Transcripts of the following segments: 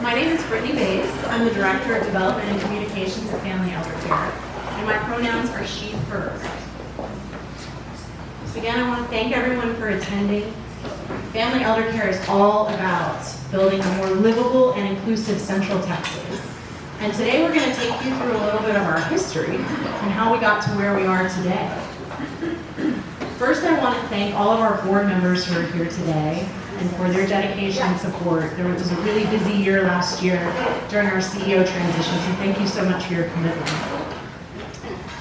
My name is Brittany Bays. I'm the Director of Development and Communications at Family Elder Care, and my pronouns are she, her. So again, I want to thank everyone for attending. Family Elder Care is all about building a more livable and inclusive Central Texas. And today we're going to take you through a little bit of our history and how we got to where we are today. First, I want to thank all of our board members who are here today and for their dedication and support. There was a really busy year last year during our CEO transition, so thank you so much for your commitment.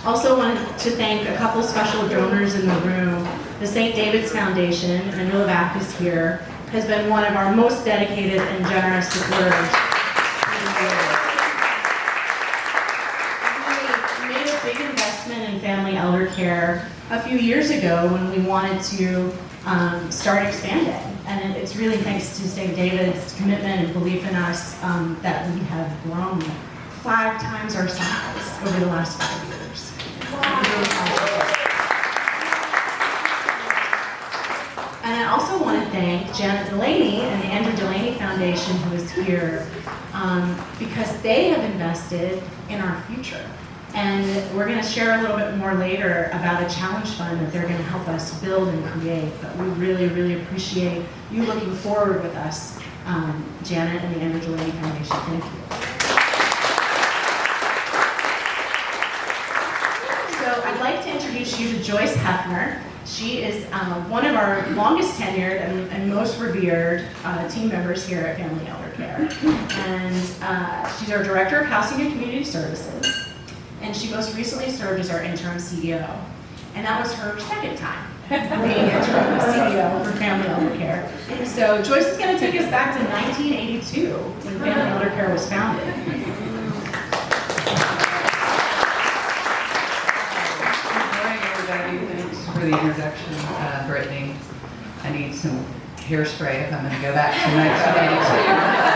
Also wanted to thank a couple special donors in the room. The St. David's Foundation, and I know Vac is here, has been one of our most dedicated and generous supporters. We made a big investment in Family Elder Care a few years ago when we wanted to start expanding. And it's really thanks to St. David's commitment and belief in us that we have grown 5 times our size over the last 5 years. Wow. And I also want to thank Janet Delaney and the Andrew Delaney Foundation, who is here, because they have invested in our future. And we're going to share a little bit more later about a challenge fund that they're going to help us build and create. But we really, really appreciate you looking forward with us, Janet and the Andrew Delaney Foundation. Thank you. So I'd like to introduce you to Joyce Hefner. She is one of our longest tenured and most revered team members here at Family Elder Care. And she's our Director of Housing and Community Services. And she most recently served as our interim CEO. And that was her second time being interim CEO for Family Elder Care. So Joyce is going to take us back to 1982 when Family Elder Care was founded. Good morning, everybody. Thanks for the introduction, Brittany. I need some hairspray if I'm going to go back to 1982.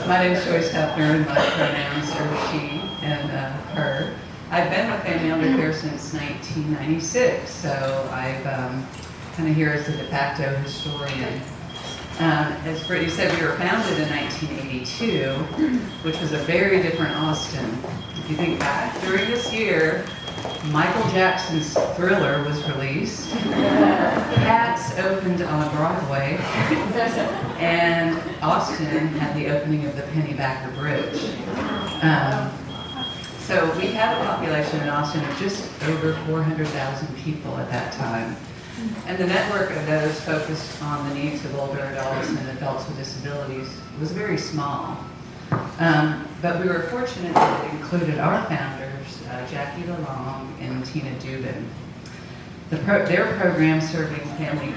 My name is Joyce Hefner, and my pronouns are she and her. I've been with Family Elder Care since 1996, so I've kind of here as a de facto historian. As Brittany said, we were founded in 1982, which was a very different Austin. If you think back, during this year, Michael Jackson's Thriller was released, Cats opened on Broadway, and Austin had the opening of the Pennybacker Bridge. So we had a population in Austin of just over 400,000 people at that time. And the network of those focused on the needs of older adults and adults with disabilities was very small. But we were fortunate that it included our founders, Jackie Lalong and Tina Dubin. Their program serving family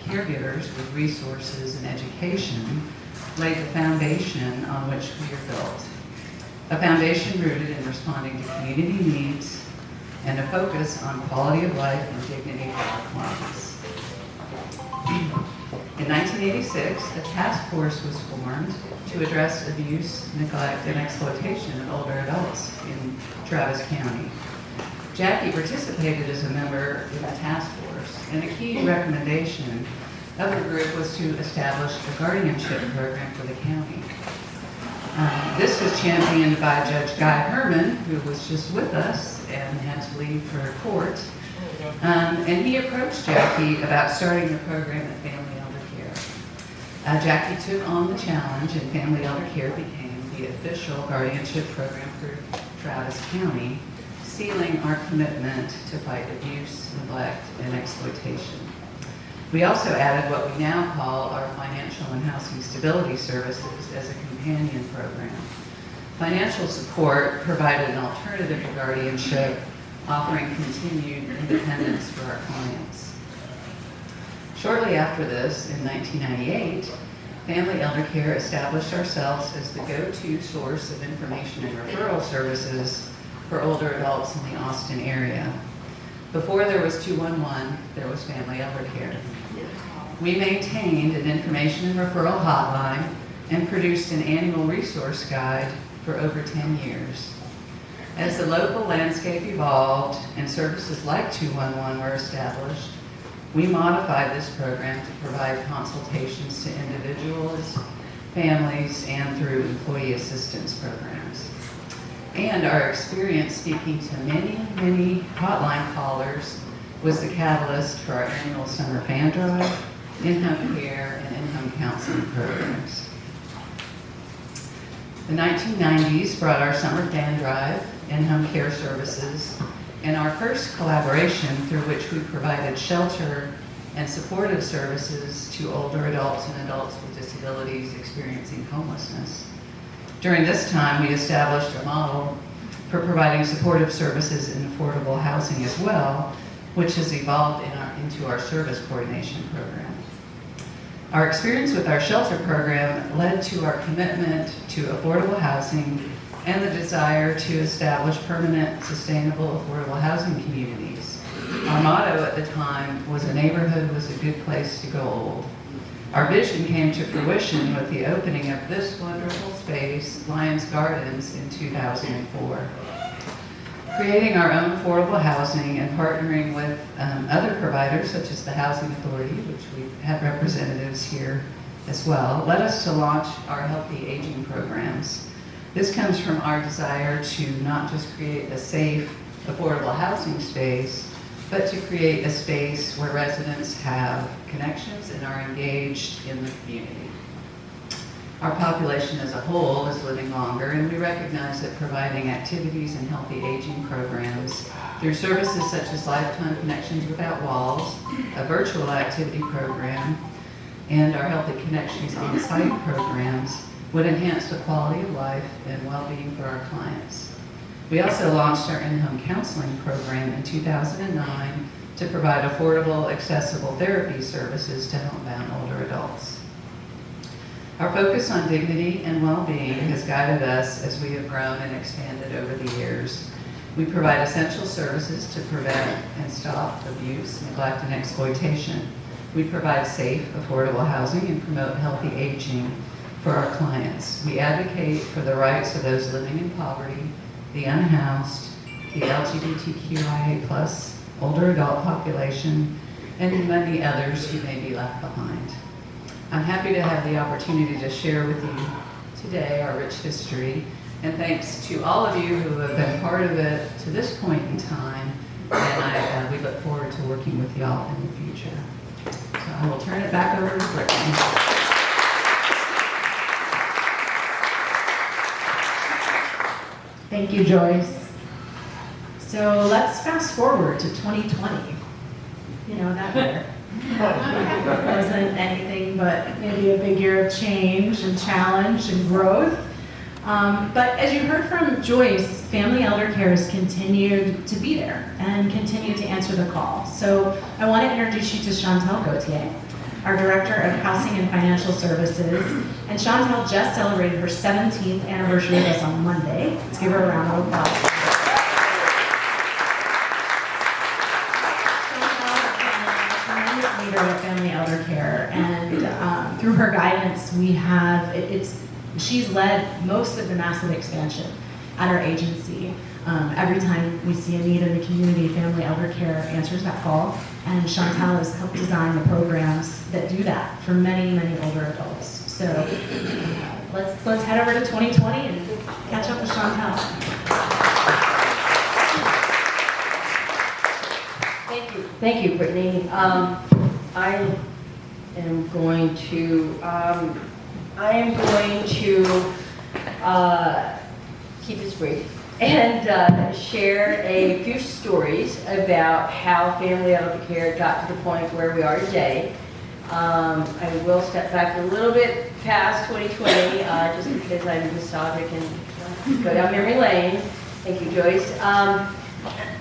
caregivers with resources and education laid the foundation on which we are built. A foundation rooted in responding to community needs and a focus on quality of life and dignity for our clients. In 1986, a task force was formed to address abuse, neglect, and exploitation of older adults in Travis County. Jackie participated as a member in the task force, and a key recommendation of the group was to establish a guardianship program for the county. This was championed by Judge Guy Herman, who was just with us and had to leave for court. And he approached Jackie about starting the program at Family Elder Care. Jackie took on the challenge, and Family Elder Care became the official guardianship program for Travis County, sealing our commitment to fight abuse, neglect, and exploitation. We also added what we now call our Financial and Housing Stability Services as a companion program. Financial support provided an alternative to guardianship, offering continued independence for our clients. Shortly after this, in 1998, Family Elder Care established ourselves as the go-to source of information and referral services for older adults in the Austin area. Before there was 211, there was Family Elder Care. We maintained an information and referral hotline and produced an annual resource guide for over 10 years. As the local landscape evolved and services like 211 were established, we modified this program to provide consultations to individuals, families, and through employee assistance programs. And our experience speaking to many, many hotline callers was the catalyst for our annual summer fan drive, in-home care, and in-home counseling programs. The 1990s brought our summer fan drive, in-home care services, and our first collaboration through which we provided shelter and supportive services to older adults and adults with disabilities experiencing homelessness. During this time, we established a model for providing supportive services in affordable housing as well, which has evolved into our service coordination program. Our experience with our shelter program led to our commitment to affordable housing and the desire to establish permanent, sustainable, affordable housing communities. Our motto at the time was, "A neighborhood was a good place to go old." Our vision came to fruition with the opening of this wonderful space, Lions Gardens, in 2004. Creating our own affordable housing and partnering with other providers such as the Housing Authority, which we have representatives here as well, led us to launch our Healthy Aging programs. This comes from our desire to not just create a safe, affordable housing space, but to create a space where residents have connections and are engaged in the community. Our population as a whole is living longer, and we recognize that providing activities and healthy aging programs through services such as Lifetime Connections Without Walls, a virtual activity program, and our Healthy Connections on-site programs would enhance the quality of life and well-being for our clients. We also launched our in-home counseling program in 2009 to provide affordable, accessible therapy services to homebound older adults. Our focus on dignity and well-being has guided us as we have grown and expanded over the years. We provide essential services to prevent and stop abuse, neglect, and exploitation. We provide safe, affordable housing and promote healthy aging for our clients. We advocate for the rights of those living in poverty, the unhoused, the LGBTQIA+ older adult population, and many others who may be left behind. I'm happy to have the opportunity to share with you today our rich history, and thanks to all of you who have been part of it to this point in time, and we look forward to working with y'all in the future. So I will turn it back over to Brittany. Thank you, Joyce. So let's fast forward to 2020. You know, that year wasn't anything but maybe a big year of change and challenge and growth. But as you heard from Joyce, Family Elder Care has continued to be there and continue to answer the call. So I want to introduce you to Chantel Gauthier, our Director of Housing and Financial Services. And Chantel just celebrated her 17th anniversary with us on Monday. Let's give her a round of applause. Chantel has been a tremendous leader at Family Elder Care, and through her guidance, we have, she's led most of the massive expansion at our agency. Every time we see a need in the community, Family Elder Care answers that call, and Chantel has helped design the programs that do that for many, many older adults. So let's head over to 2020 and catch up with Chantel. Thank you, Brittany. I am going to keep this brief. and share a few stories about how family elder care got to the point where we are today. I will step back a little bit past 2020, just because I'm nostalgic and go down memory lane. Thank you, Joyce.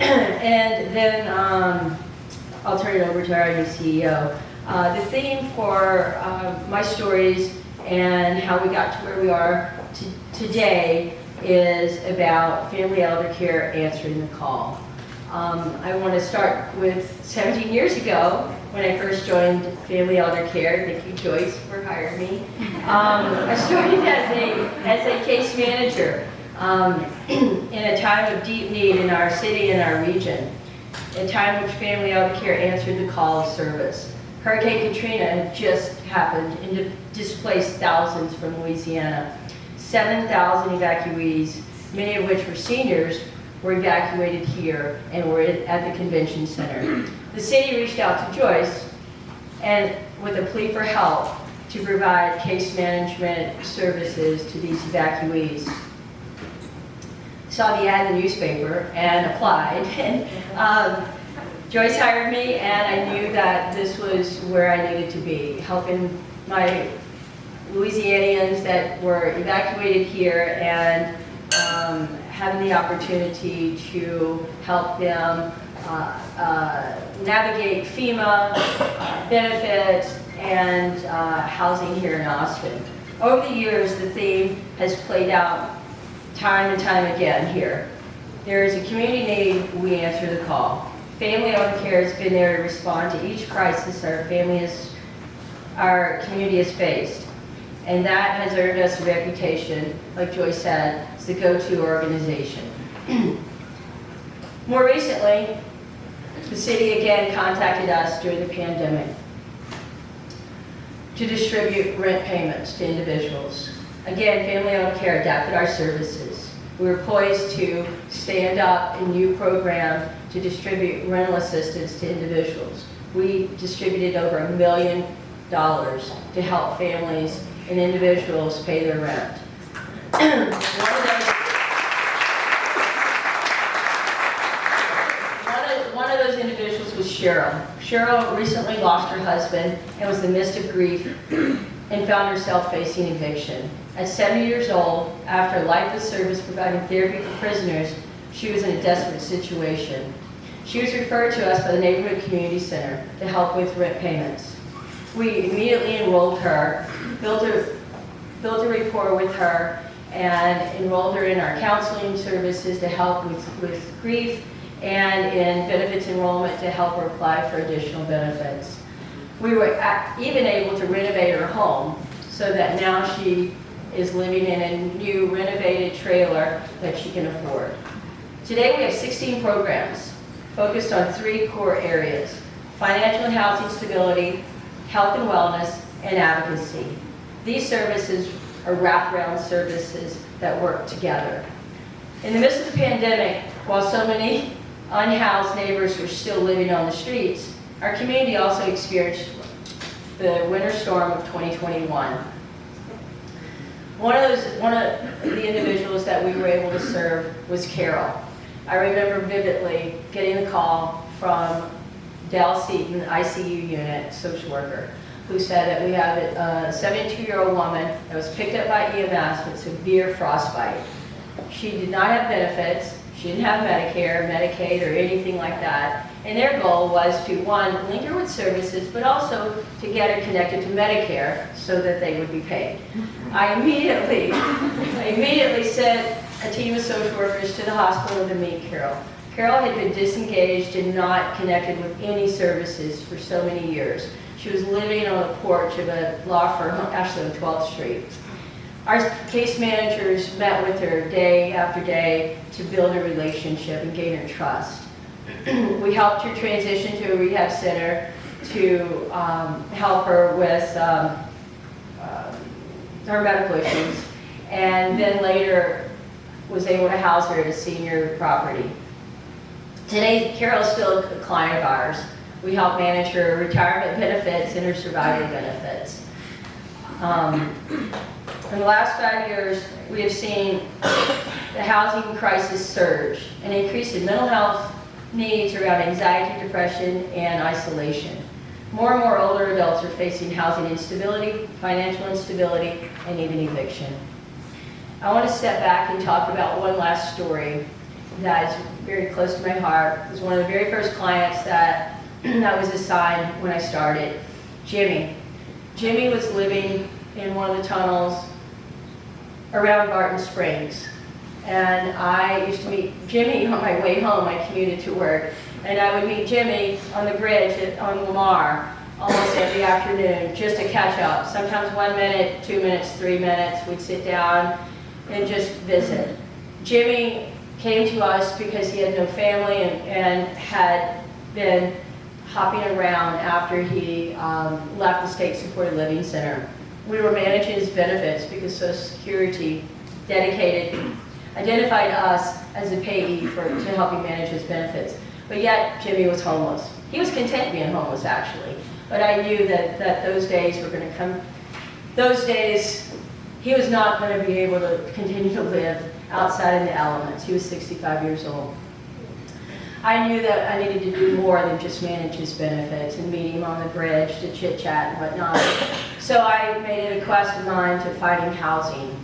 And then I'll turn it over to our new CEO. The theme for my stories and how we got to where we are today is about family elder care answering the call. I want to start with 17 years ago when I first joined Family Elder Care. Thank you, Joyce, for hiring me. I started as a case manager in a time of deep need in our city and our region, a time which Family Elder Care answered the call of service. Hurricane Katrina had just happened and displaced thousands from Louisiana. 7,000 evacuees, many of which were seniors, were evacuated here and were at the convention center. The city reached out to Joyce and with a plea for help to provide case management services to these evacuees. Saw the ad in the newspaper and applied. And Joyce hired me, and I knew that this was where I needed to be, helping my Louisianians that were evacuated here and having the opportunity to help them navigate FEMA benefits and housing here in Austin. Over the years, the theme has played out time and time again here. There is a community need, we answer the call. Family Elder Care has been there to respond to each crisis our community has faced. And that has earned us a reputation, like Joyce said, as the go-to organization. More recently, the city again contacted us during the pandemic to distribute rent payments to individuals. Again, Family Elder Care adapted our services. We were poised to stand up a new program to distribute rental assistance to individuals. We distributed over $1 million to help families and individuals pay their rent. One of those individuals was Cheryl. Cheryl recently lost her husband and was in the midst of grief and found herself facing eviction. At 70 years old, after a life of service providing therapy for prisoners, she was in a desperate situation. She was referred to us by the Neighborhood Community Center to help with rent payments. We immediately enrolled her, built a rapport with her, and enrolled her in our counseling services to help with grief and in benefits enrollment to help her apply for additional benefits. We were even able to renovate her home so that now she is living in a new renovated trailer that she can afford. Today we have 16 programs focused on 3 core areas: financial and housing stability, health and wellness, and advocacy. These services are wraparound services that work together. In the midst of the pandemic, while so many unhoused neighbors were still living on the streets, our community also experienced the winter storm of 2021. One of the individuals that we were able to serve was Carol. I remember vividly getting a call from Dell Seaton, ICU unit, social worker, who said that we have a 72-year-old woman that was picked up by EMS with severe frostbite. She did not have benefits, she didn't have Medicare, Medicaid, or anything like that. And their goal was to, one, link her with services, but also to get her connected to Medicare so that they would be paid. I immediately sent a team of social workers to the hospital to meet Carol. Carol had been disengaged and not connected with any services for so many years. She was living on the porch of a law firm, actually on 12th Street. Our case managers met with her day after day to build a relationship and gain her trust. We helped her transition to a rehab center to help her with her medical issues, and then later was able to house her at a senior property. Today, Carol's still a client of ours. We help manage her retirement benefits and her survivor benefits. In the last 5 years, we have seen the housing crisis surge, an increase in mental health needs around anxiety, depression, and isolation. More and more older adults are facing housing instability, financial instability, and even eviction. I want to step back and talk about one last story that is very close to my heart. It was one of the very first clients that I was assigned when I started, Jimmy. Jimmy was living in one of the tunnels around Barton Springs. And I used to meet Jimmy on my way home. I commuted to work. And I would meet Jimmy on the bridge on Lamar almost every afternoon just to catch up. Sometimes 1 minute, 2 minutes, 3 minutes. We'd sit down and just visit. Jimmy came to us because he had no family and had been hopping around after he left the State Supported Living Center. We were managing his benefits because Social Security identified us as a payee to help him manage his benefits. But yet, Jimmy was homeless. He was content being homeless, actually. But I knew that those days were going to come. Those days, he was not going to be able to continue to live outside in the elements. He was 65 years old. I knew that I needed to do more than just manage his benefits and meet him on the bridge to chit-chat and whatnot. So I made it a quest of mine to find him housing.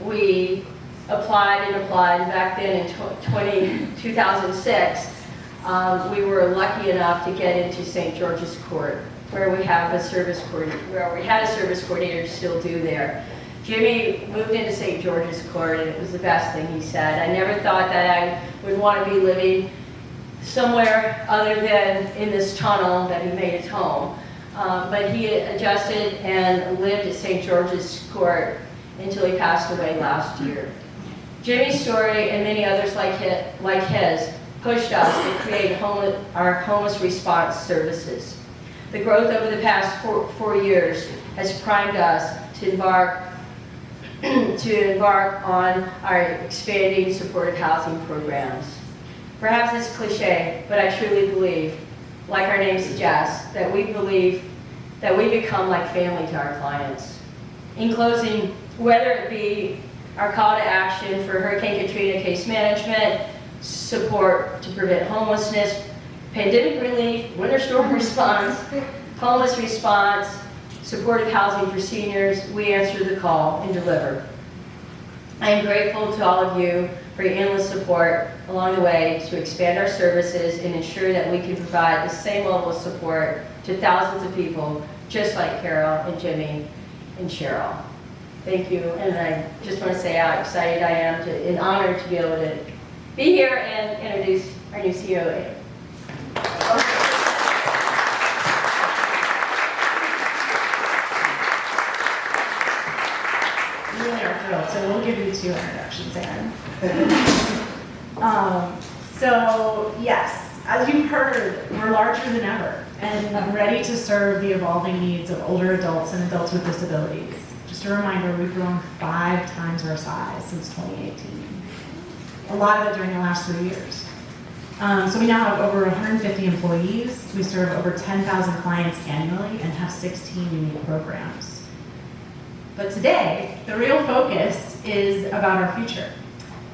We applied and applied. Back then in 2006, we were lucky enough to get into St. George's Court, where we have a service coordinator, where we had a service coordinator, still do there. Jimmy moved into St. George's Court, and it was the best thing he said. I never thought that I would want to be living somewhere other than in this tunnel that he made his home. But he adjusted and lived at St. George's Court until he passed away last year. Jimmy's story and many others like his pushed us to create our homeless response services. The growth over the past four years has primed us to embark on our expanding supportive housing programs. Perhaps it's cliche, but I truly believe, like our name suggests, that we become like family to our clients. In closing, whether it be our call to action for Hurricane Katrina case management, support to prevent homelessness, pandemic relief, winter storm response, homeless response, supportive housing for seniors, we answer the call and deliver. I am grateful to all of you for your endless support along the way to expand our services and ensure that we can provide the same level of support to thousands of people, just like Carol and Jimmy and Cheryl. Thank you, and I just want to say how excited I am and honored to be able to be here and introduce our new CEO. So we'll give you 2 introductions, Aaron. So yes, as you've heard, we're larger than ever and ready to serve the evolving needs of older adults and adults with disabilities. Just a reminder, we've grown 5 times our size since 2018. A lot of it during the last 3 years. So we now have over 150 employees. We serve over 10,000 clients annually and have 16 unique programs. But today, the real focus is about our future.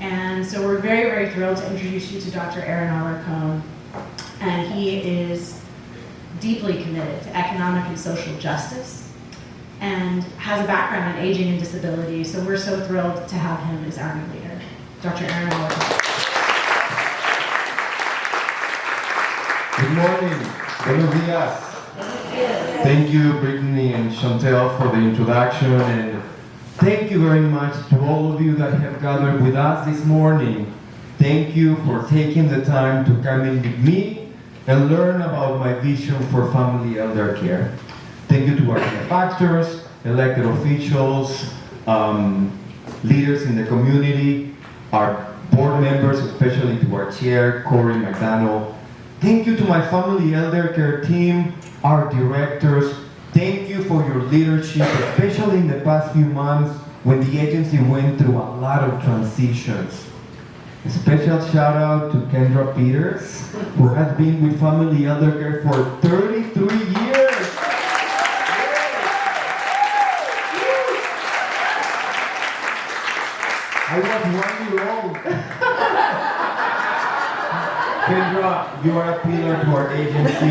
And so we're very, very thrilled to introduce you to Dr. Aaron Alarcon. And he is deeply committed to economic and social justice and has a background in aging and disability. So we're so thrilled to have him as our new leader. Dr. Aaron Alarcon. Good morning. Buenos dias. Thank you, Brittany and Chantel, for the introduction, and thank you very much to all of you that have gathered with us this morning. Thank you for taking the time to come in with me and learn about my vision for family elder care. Thank you to our benefactors, elected officials, leaders in the community, our board members, especially to our chair, Corey McDonald. Thank you to my family elder care team, our directors. Thank you for your leadership, especially in the past few months when the agency went through a lot of transitions. A special shout out to Kendra Peters, who has been with Family Elder Care for 33 years. I was 1 year old. Kendra, you are a pillar to our agency.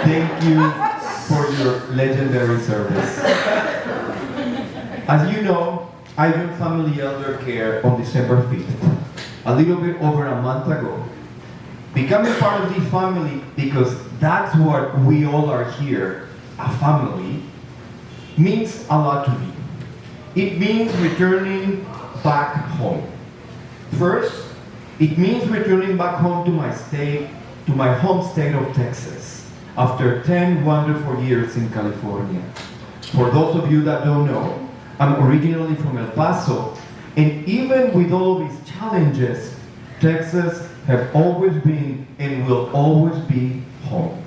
Thank you for your legendary service. As you know, I joined Family Elder Care on December 5th, a little bit over a month ago. Becoming part of the family, because that's what we all are here, a family, means a lot to me. It means returning back home. First, it means returning back home to my state, to my home state of Texas, after 10 wonderful years in California. For those of you that don't know, I'm originally from El Paso, and even with all of its challenges, Texas have always been and will always be home.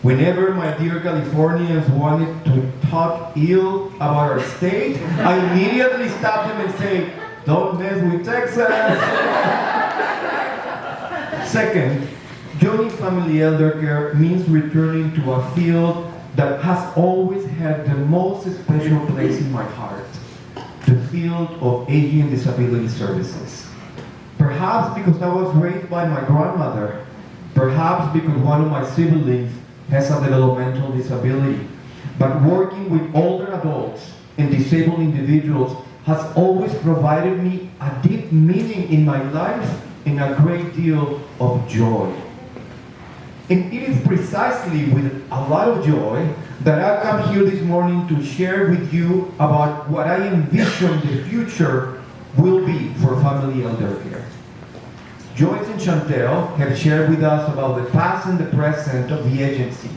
Whenever my dear Californians wanted to talk ill about our state, I immediately stop them and say, don't mess with Texas. Second, joining Family Elder Care means returning to a field that has always had the most special place in my heart, the field of aging and disability services. Perhaps because I was raised by my grandmother, perhaps because one of my siblings has a developmental disability, but working with older adults and disabled individuals has always provided me a deep meaning in my life and a great deal of joy. And it is precisely with a lot of joy that I come here this morning to share with you about what I envision the future will be for Family Elder Care. Joyce and Chantel have shared with us about the past and the present of the agency.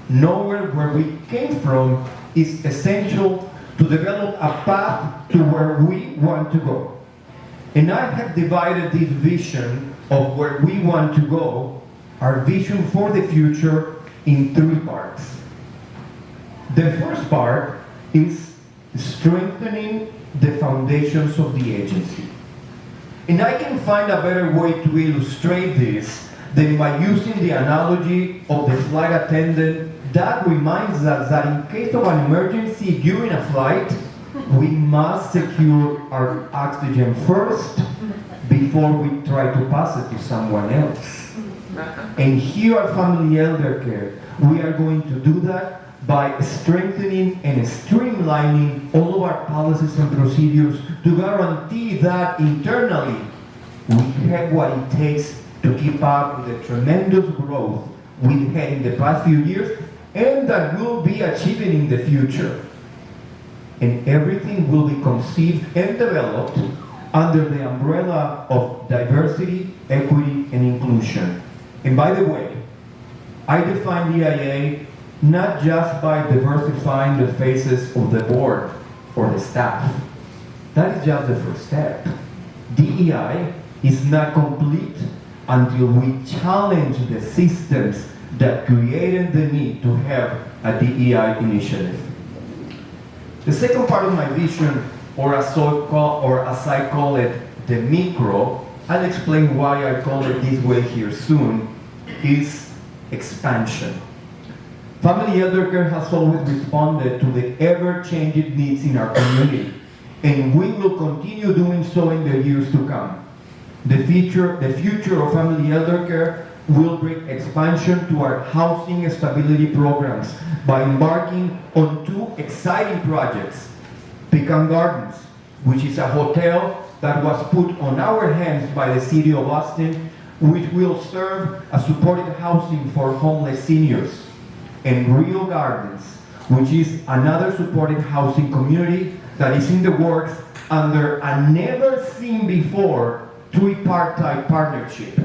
Knowing where we came from is essential to develop a path to where we want to go. And I have divided this vision of where we want to go, our vision for the future, in 3 parts. The first part is strengthening the foundations of the agency. And I can find a better way to illustrate this than by using the analogy of the flight attendant that reminds us that in case of an emergency during a flight, we must secure our oxygen first before we try to pass it to someone else. And here at Family Elder Care, we are going to do that by strengthening and streamlining all of our policies and procedures to guarantee that internally we have what it takes to keep up with the tremendous growth we've had in the past few years and that we'll be achieving in the future. And everything will be conceived and developed under the umbrella of diversity, equity, and inclusion. And by the way, I define DIA not just by diversifying the faces of the board or the staff. That is just the first step. DEI is not complete until we challenge the systems that created the need to have a DEI initiative. The second part of my vision, or as I call it, the micro, I'll explain why I call it this way here soon, is expansion. Family Elder Care has always responded to the ever-changing needs in our community, and we will continue doing so in the years to come. The future of Family Elder Care will bring expansion to our housing stability programs by embarking on 2 exciting projects. Pecan Gardens, which is a hotel that was put on our hands by the City of Austin, which will serve as supported housing for homeless seniors. And Rio Gardens, which is another supported housing community that is in the works under a never-seen-before tripartite partnership,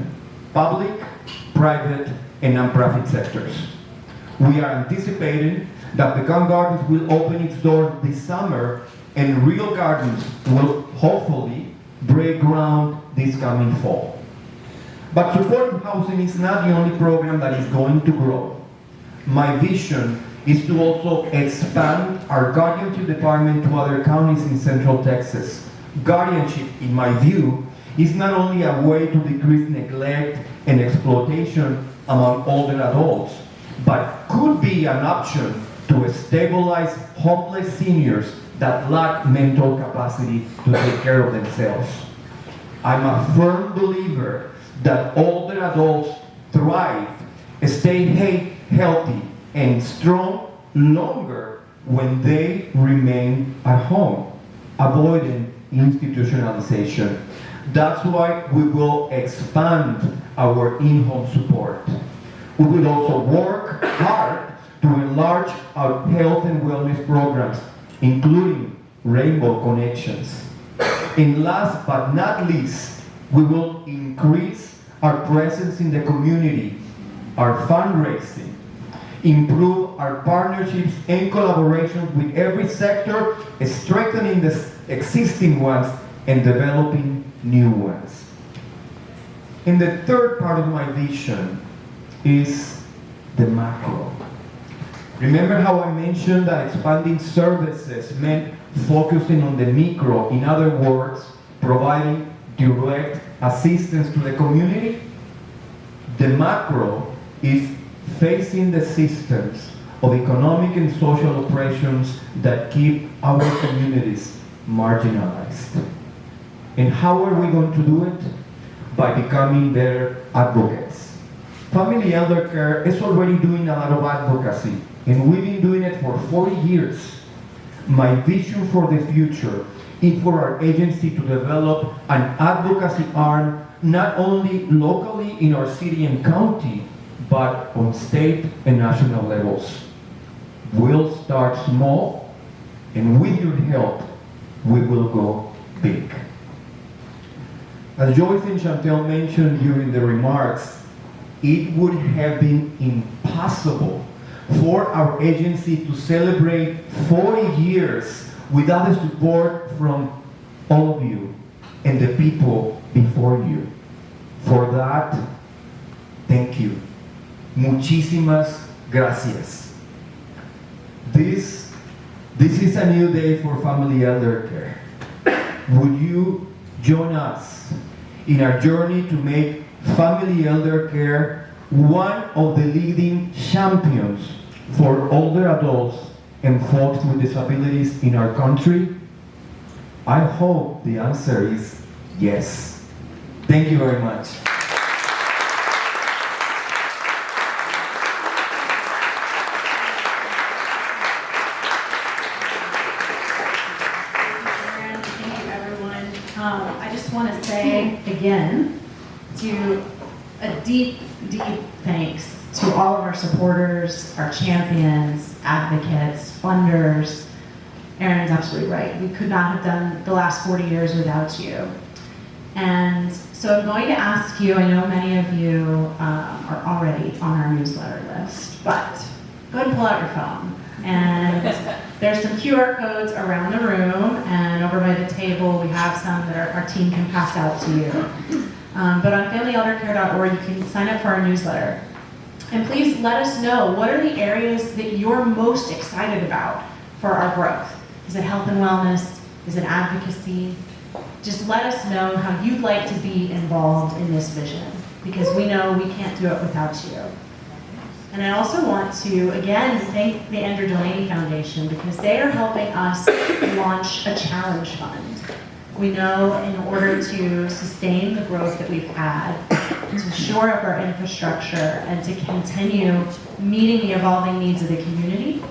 public, private, and nonprofit sectors. We are anticipating that Pecan Gardens will open its doors this summer, and Rio Gardens will hopefully break ground this coming fall. But supported housing is not the only program that is going to grow. My vision is to also expand our guardianship department to other counties in Central Texas. Guardianship, in my view, is not only a way to decrease neglect and exploitation among older adults, but could be an option to stabilize homeless seniors that lack mental capacity to take care of themselves. I'm a firm believer that older adults thrive, stay healthy and strong longer when they remain at home, avoiding institutionalization. That's why we will expand our in-home support. We will also work hard to enlarge our health and wellness programs, including Rainbow Connections. And last but not least, we will increase our presence in the community, our fundraising, improve our partnerships and collaborations with every sector, strengthening the existing ones and developing new ones. And the third part of my vision is the macro. Remember how I mentioned that expanding services meant focusing on the micro, in other words, providing direct assistance to the community? The macro is facing the systems of economic and social oppressions that keep our communities marginalized. And how are we going to do it? By becoming better advocates. Family elder care is already doing a lot of advocacy, and we've been doing it for 40 years. My vision for the future is for our agency to develop an advocacy arm not only locally in our city and county, but on state and national levels. We'll start small, and with your help, we will go big. As Joyce and Chantel mentioned during the remarks, it would have been impossible for our agency to celebrate 40 years without the support from all of you and the people before you. For that, thank you. Muchísimas gracias. This is a new day for Family Elder Care. Would you join us in our journey to make Family Elder Care one of the leading champions for older adults and folks with disabilities in our country? I hope the answer is yes. Thank you very much. Thank you, everyone. I just want to say again a deep, deep thanks to all of our supporters, our champions, advocates, funders. Erin's absolutely right. We could not have done the last 40 years without you. And so I'm going to ask you, I know many of you are already on our newsletter list, but go ahead and pull out your phone. And there's some QR codes around the room, and over by the table we have some that our team can pass out to you. But on familyeldercare.org you can sign up for our newsletter. And please let us know, what are the areas that you're most excited about for our growth? Is it health and wellness? Is it advocacy? Just let us know how you'd like to be involved in this vision, because we know we can't do it without you. And I also want to, again, thank the Andrew Delaney Foundation, because they are helping us launch a challenge fund. We know in order to sustain the growth that we've had, to shore up our infrastructure, and to continue meeting the evolving needs of the community,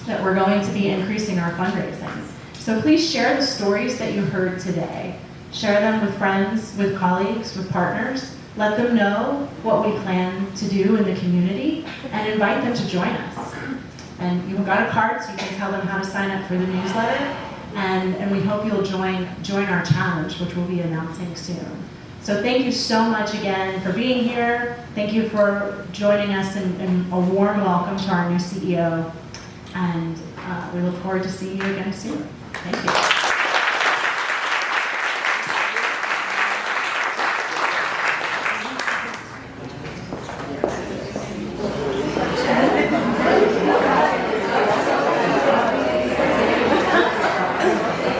that we're going to be increasing our fundraising. So please share the stories that you heard today. Share them with friends, with colleagues, with partners. Let them know what we plan to do in the community, and invite them to join us. And you've got a card, so you can tell them how to sign up for the newsletter. And we hope you'll join our challenge, which we'll be announcing soon. So thank you so much again for being here. Thank you for joining us, and a warm welcome to our new CEO. And we look forward to seeing you again soon. Thank you.